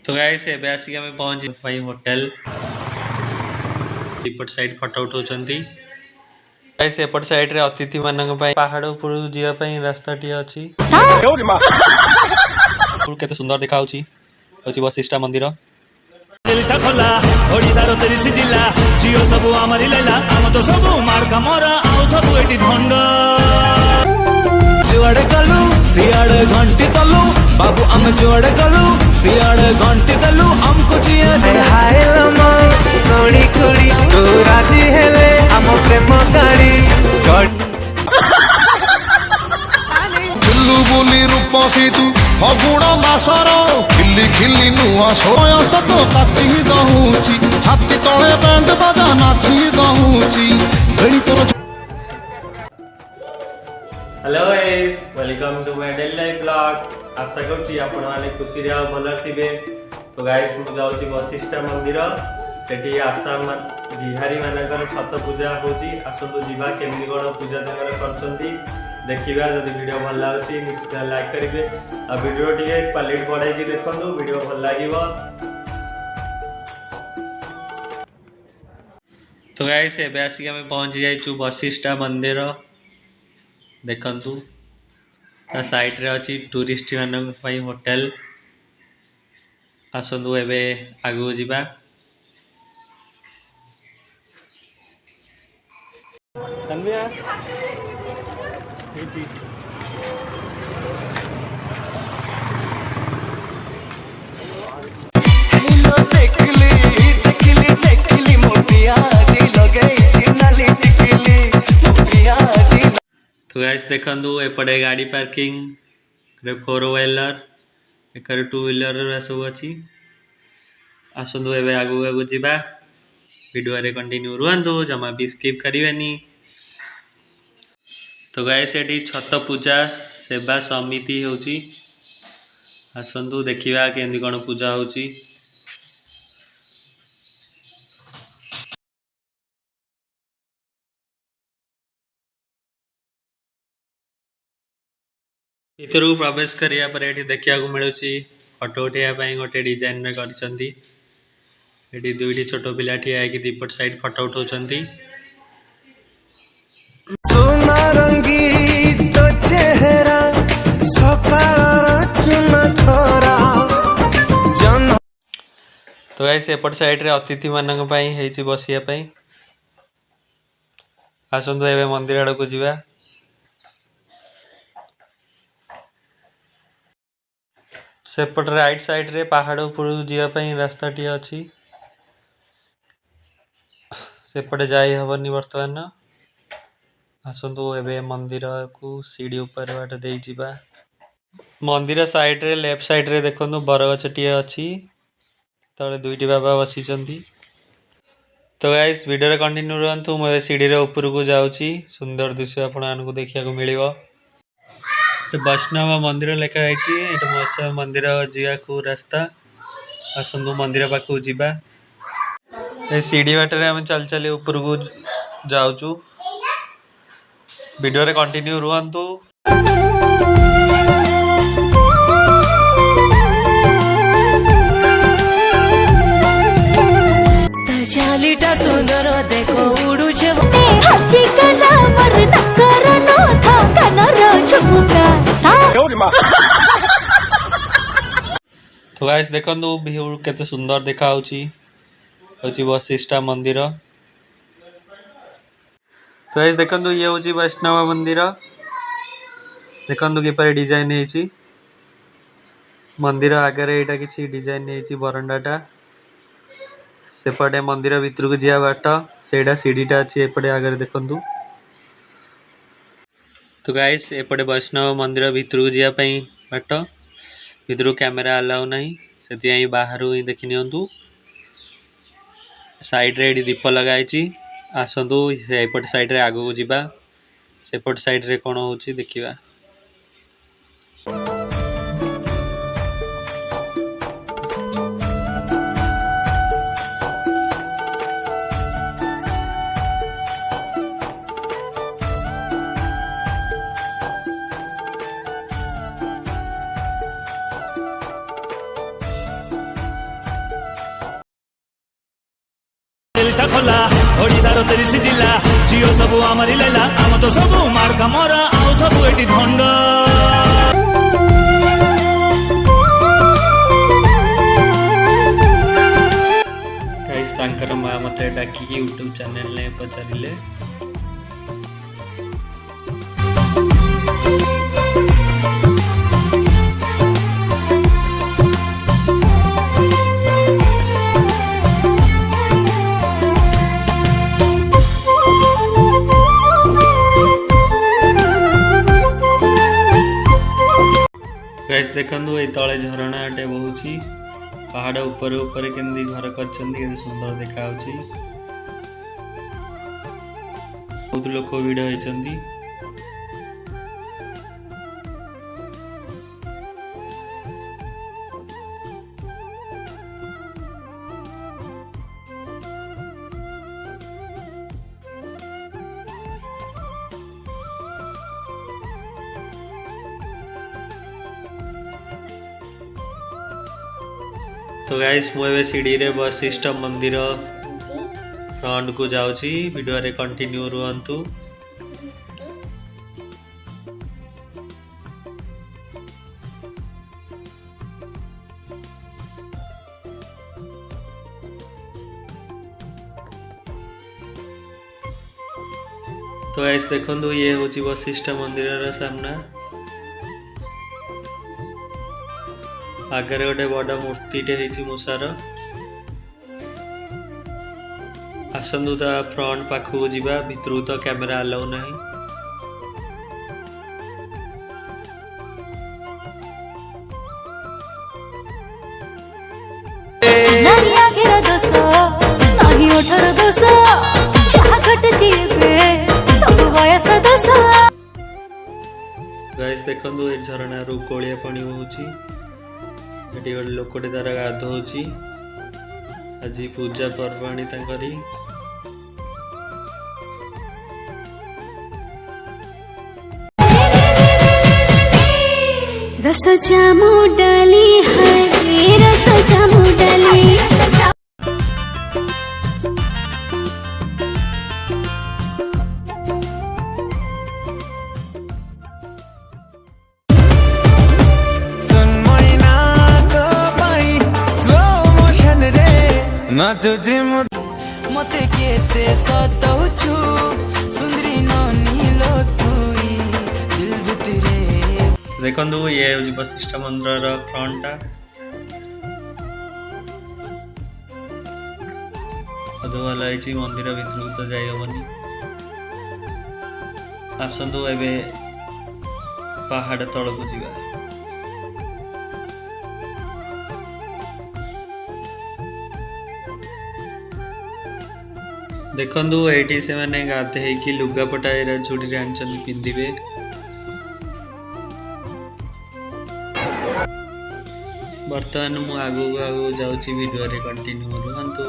तो गाइस एबे आसिक आमे पहुंच भाई होटल एपट साइड फोटो उठाउछंती। गाइस एपट साइड रे अतिथि मानक पई पहाड़ ऊपर जिया पई रास्ता टी अछि। केते सुंदर देखा होची होची वशिष्ठा मंदिर। दिलटा खोला ओडिसार 30 जिल्ला जियो सबु आमारी लैला आम तो सबु मार कमरा आउ सबु एटी धंड जुआड़े गलु सियाड़े घंटी तलु बाबू आम जुआड़े गलु सियाड़े घंटी तलु हमको जिया दे हाय लमा सोनी कुड़ी तू राजी हेले आम प्रेम गाड़ी चुल्लू बोली रूप से तू फगुण मासर खिली खिली नुआ सोय सत काची दहुची छाती तले बैंड बाजा नाची दहुची बेड़ी तोर। Hello guys welcome to my daily life blog. आशा करछि आपण माने खुशी रे भल थिबे। तो गाइस मु जाउछि वशिष्ठा मंदिर सेठी आसाम बिहारी मानकर छठ पूजा होची। आसतु जीवा केमि कोन पूजा तंगर करछंती देखिबा। जदि वीडियो भल लागछि निश्चित लाइक करिवे आ वीडियो टिके क्वालिटी बढ़ाई कि देखंतु वीडियो भल लागिवो। तो गाइस एबे आसी हमें पहुंच जाइछु वशिष्ठा मंदिर। देखंतु ता साइड रे अछि टूरिस्ट मानक पई होटल। आसंतु एबे आगु जिबा। तन्विया ठीक तो गाइस देखंतु एपटे गाड़ी पार्किंग रे 4 व्हीलर एकर 2 व्हीलर सब अछि। आसंतु एबे आगु आगु जिबा। वीडियो रे कंटिन्यू रुहंतु जमा भी स्किप करिवेनी। तो गाइस एटी छठ पूजा सेवा समिति होची। आसंतु देखिबा केंदी कोन पूजा होची। भीतर प्रवेश करिया पर एठी देखिया को मिलुची फोटो उठिया पई गोटे डिजाइन रे करछंती। एठी दुईटी छोटो पिला ठिया कि दीपट साइड फोटो उठाउछंती। सोना रंगी तो चेहरा सकाळ चुना खरा जन। तो गाइस एपट साइड रे अतिथि मानक पई हेची बसिया पई। आसंतु एबे मंदिर आड़ को जिबा। सेपट राइट साइड रे पहाड़ ऊपर जिया पई रास्ता टी अछि। सेपटे जाई हबनी वर्तमान। आसंतु एबे मंदिर को सीढ़ी ऊपर बाट देई जिबा। मंदिर साइड रे लेफ्ट साइड रे देखंतु बरगछ टी अछि। तळे दुईटी बाबा बसिचंती। तो गाइस वीडियो रे कंटिन्यू रहंतु मैं सीढ़ी रे ऊपर को जाउची। सुंदर दृश्य आपण आनको देखिया को मिलिवो। वैष्णव मंदिर लेखा आइछि। एटा वैष्णव मंदिर जिया को रास्ता। आसंतु मंदिर पाखु जिबा। ए सीढ़ी बाट रे हम चल चली ऊपर को जाउचू। वीडियो रे कंटिन्यू रुहंतु। चालीटा सुंदर देखो उड़ू छे हाची कला मर नकर नो था कनर छुमुका सा। तो गाइस देखंतु व्यू केते सुंदर देखा होची होची वशिष्ठा मंदिर। तो गाइस देखंतु ये होची वैष्णव मंदिर। देखंतु के पर डिजाइन हेची मंदिर आगे रे एटा किछि डिजाइन हेची बरंडाटा। सेपटे मंदिर भीतर को जिया बाट सेडा सीढ़ीटा अछि एपटे आगे देखंतु। तो गाइस एपटे वैष्णव मंदिर भीतर को जिया पई बाट भीतर कैमरा अलाउ नहीं सेति आई बाहर ही देखि नियंतु। साइड रे दीप लगाइछि। आसंतु सेपट साइड रे आगु को जिबा। सेपट साइड रे कोन होची देखिबा। दिलटा खोला ओडिशार 30 जिला जियो सब आमारी लैला आम तो सब मार कामरा आउ सब एटी धंड गाइस तांकर माँ मते डाकी यूट्यूब चैनल ने पचारिले गाइस देखंदु ए तळे झरणा आटे बहुची पहाड़ ऊपर ऊपर केंदी घर करछंदी केते सुंदर देखा होची बहुत लोक वीडियो होइछंदी तो गाइस मुझे सीढ़ी रे वशिष्ठ मंदिर फ्रंट को जाऊँगी वीडियो रे कंटिन्यू रुहंतु तो गाइस देखंदु ये होची वशिष्ठ मंदिर रे सामना आगे गोटे बड़ मूर्तिटे होती मूषार आसतु ता फ्रंट पाखक जावा भितर तो कैमेरा अलाउ ना नहीं आगे दोष नहीं ओठर दोष जहाँ घटची सब वयस दोष गाइस देखंदु ए झरना रु कोलिया पानी बहुची एटी गोटे लोकटे तार गाधोची आज पूजा पर्वाणी तांकरी रस जामु डाली है रस जामु डाली नाचो जिम मते केते सताउछु सुंदरी नीलो तुई दिल भितरे देखंदु ये होची वशिष्ठ मंदिर रा फ्रंट अदो वाला आइची मंदिर भितर तो जाई होबनी आसंदु एबे पहाड़ तळ को जीवा देखंदु एटी से माने गाधे कि लुगापटा चूड़ी आनी पिंधिबे बर्तमान मु आगु आगु जाउची वीडियो रे कंटिन्यू रुहंतु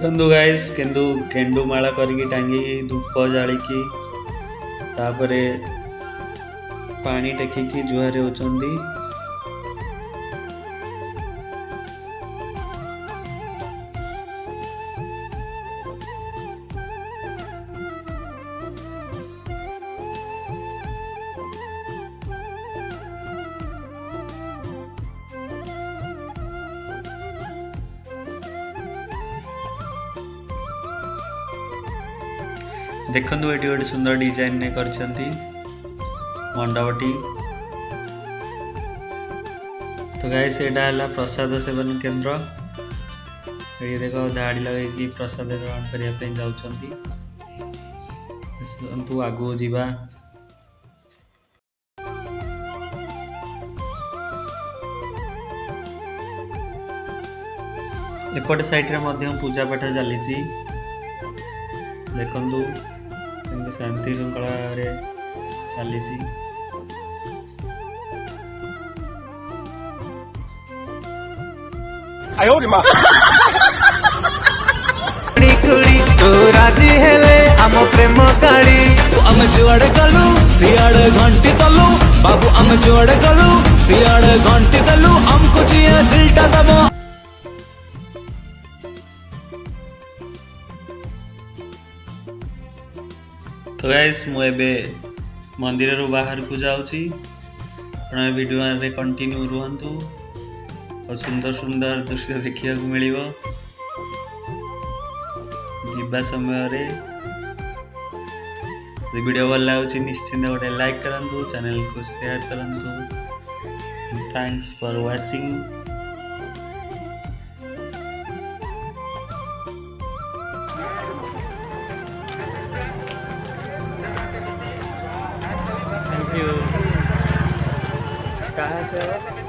देखंदु गाइस केंदु गेंडू माला करके टांगी धूप जालिकी तापरे पानी टेकिकी जुहारे होचंदी देखंदु एटी गोटे सुंदर डिजाइन ने करछंती मंडपटी तो गाइस एटा हला प्रसाद सेवन केंद्र ये देखो धाड़ी लगे कि प्रसाद ग्रहण करने जाऊँगी आगू जीवा एपट साइड रे पूजा पाठ चली देखु शांति श्रृंखला चली कुड़ी तू राजी हेले आम प्रेम गाड़ी आम जुआड़े गलु सियाड़े घंटी तलु बाबू आम जुआड़े गलु सियाड़े घंटी तलु आमको जिया दिलटा दबो। तो गाइस मु एबे मंदिर रू बाहर को जाउची वीडियो रे कंटिन्यू रुहंतु और सुंदर सुंदर दृश्य देखिया को मिलिबो जीवा समय रे। वीडियो भल लागुची निश्चिंत गोटे लाइक करंतु चैनल को शेयर करंतु। Thanks for watching. Thank you. कहाँ से